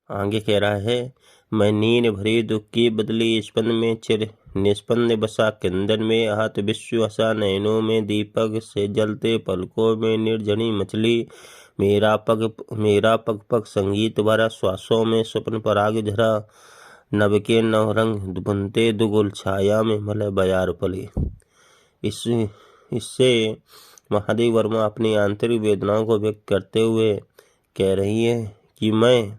आगे कह रहा है, मैं नीर भरी दुख की बदली स्पंद में चिर निस्पंद बसा किंदन में आहत विश्व हसा नयनों में दीपक से जलते पलकों में निर्जनी मछली मेरा पग पग संगीत भरा श्वासों में स्वप्न पराग झरा नभ के नव रंग बुनते दुगुल छाया में मलय बयार पली। इससे महादेव वर्मा अपनी आंतरिक वेदनाओं को व्यक्त करते हुए कह रही है कि मैं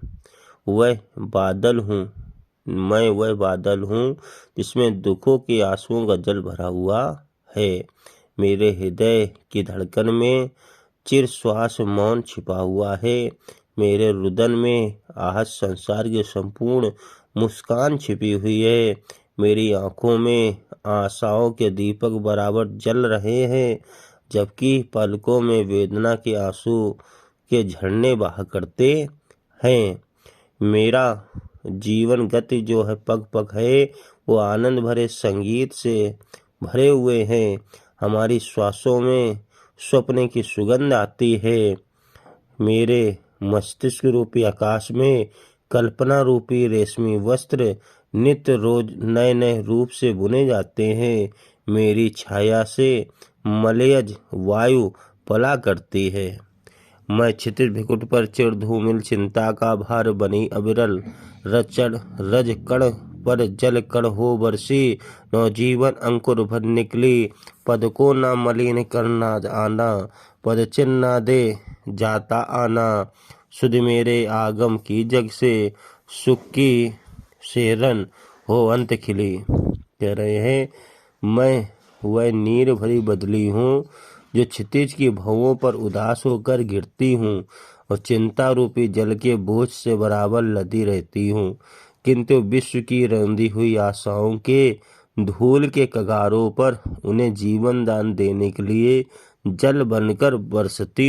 वह बादल हूँ जिसमें दुखों के आंसुओं का जल भरा हुआ है। मेरे हृदय की धड़कन में चिर श्वास मौन छिपा हुआ है। मेरे रुदन में आहत संसार की संपूर्ण मुस्कान छिपी हुई है। मेरी आंखों में आशाओं के दीपक बराबर जल रहे हैं, जबकि पलकों में वेदना के आंसू के झरने बहा करते हैं। मेरा जीवन गति जो है पग पग है, वो आनंद भरे संगीत से भरे हुए हैं। हमारी श्वासों में स्वप्न की सुगंध आती है। मेरे मस्तिष्क रूपी आकाश में कल्पना रूपी रेशमी वस्त्र नित्य रोज नए नए रूप से बुने जाते हैं। मेरी छाया से मलयज वायु पला करती है। मैं क्षितिज भिकुट पर चिर धूमिल चिंता का भार बनी अविरल रज कण पर जल कण हो बरसी नवजीवन अंकुर भर निकली। पद को ना मलिन करना आना, पद चिन्ह दे जाता आना। सुध मेरे आगम की जग से सुख की सेरन हो अंत खिली। कह रहे हैं, मैं वह नीर भरी बदली हूँ जो क्षितिज की भवों पर उदास होकर गिरती हूँ और चिंता रूपी जल के बोझ से बराबर लदी रहती हूँ, किंतु विश्व की रंधी हुई आशाओं के धूल के कगारों पर उन्हें जीवन दान देने के लिए जल बनकर बरसती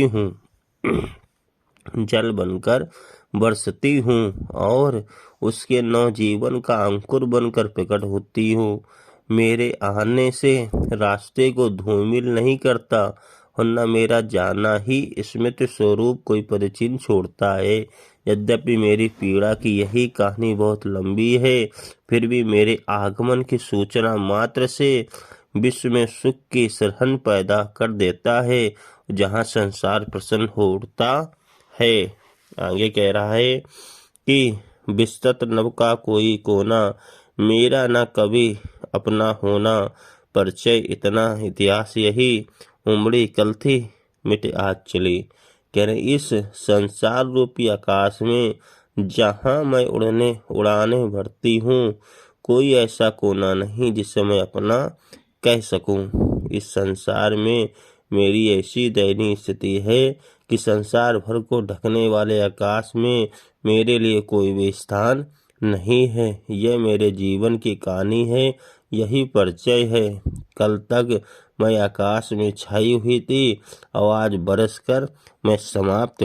हूँ और उसके नवजीवन का अंकुर बनकर प्रकट होती हूँ। मेरे आने से रास्ते को धूमिल नहीं करता और न मेरा जाना ही स्मृति स्वरूप कोई पदचिन्ह छोड़ता है। यद्यपि मेरी पीड़ा की यही कहानी बहुत लंबी है, फिर भी मेरे आगमन की सूचना मात्र से विश्व में सुख की सरहन पैदा कर देता है, जहाँ संसार प्रसन्न हो उठता है। आगे कह रहा है कि विस्तृत नभ का कोई कोना, मेरा न कभी अपना होना, परिचय इतना इतिहास यही, उमड़ी कल थी मिट आज चली। कह रहे इस संसार रूपी आकाश में जहाँ मैं उड़ाने भरती हूँ, कोई ऐसा कोना नहीं जिसे मैं अपना कह सकूं। इस संसार में मेरी ऐसी दयनीय स्थिति है कि संसार भर को ढकने वाले आकाश में मेरे लिए कोई भी स्थान नहीं है। यह मेरे जीवन की कहानी है, यही परिचय है। कल तक मैं आकाश में छाई हुई थी और आज बरस कर मैं समाप्त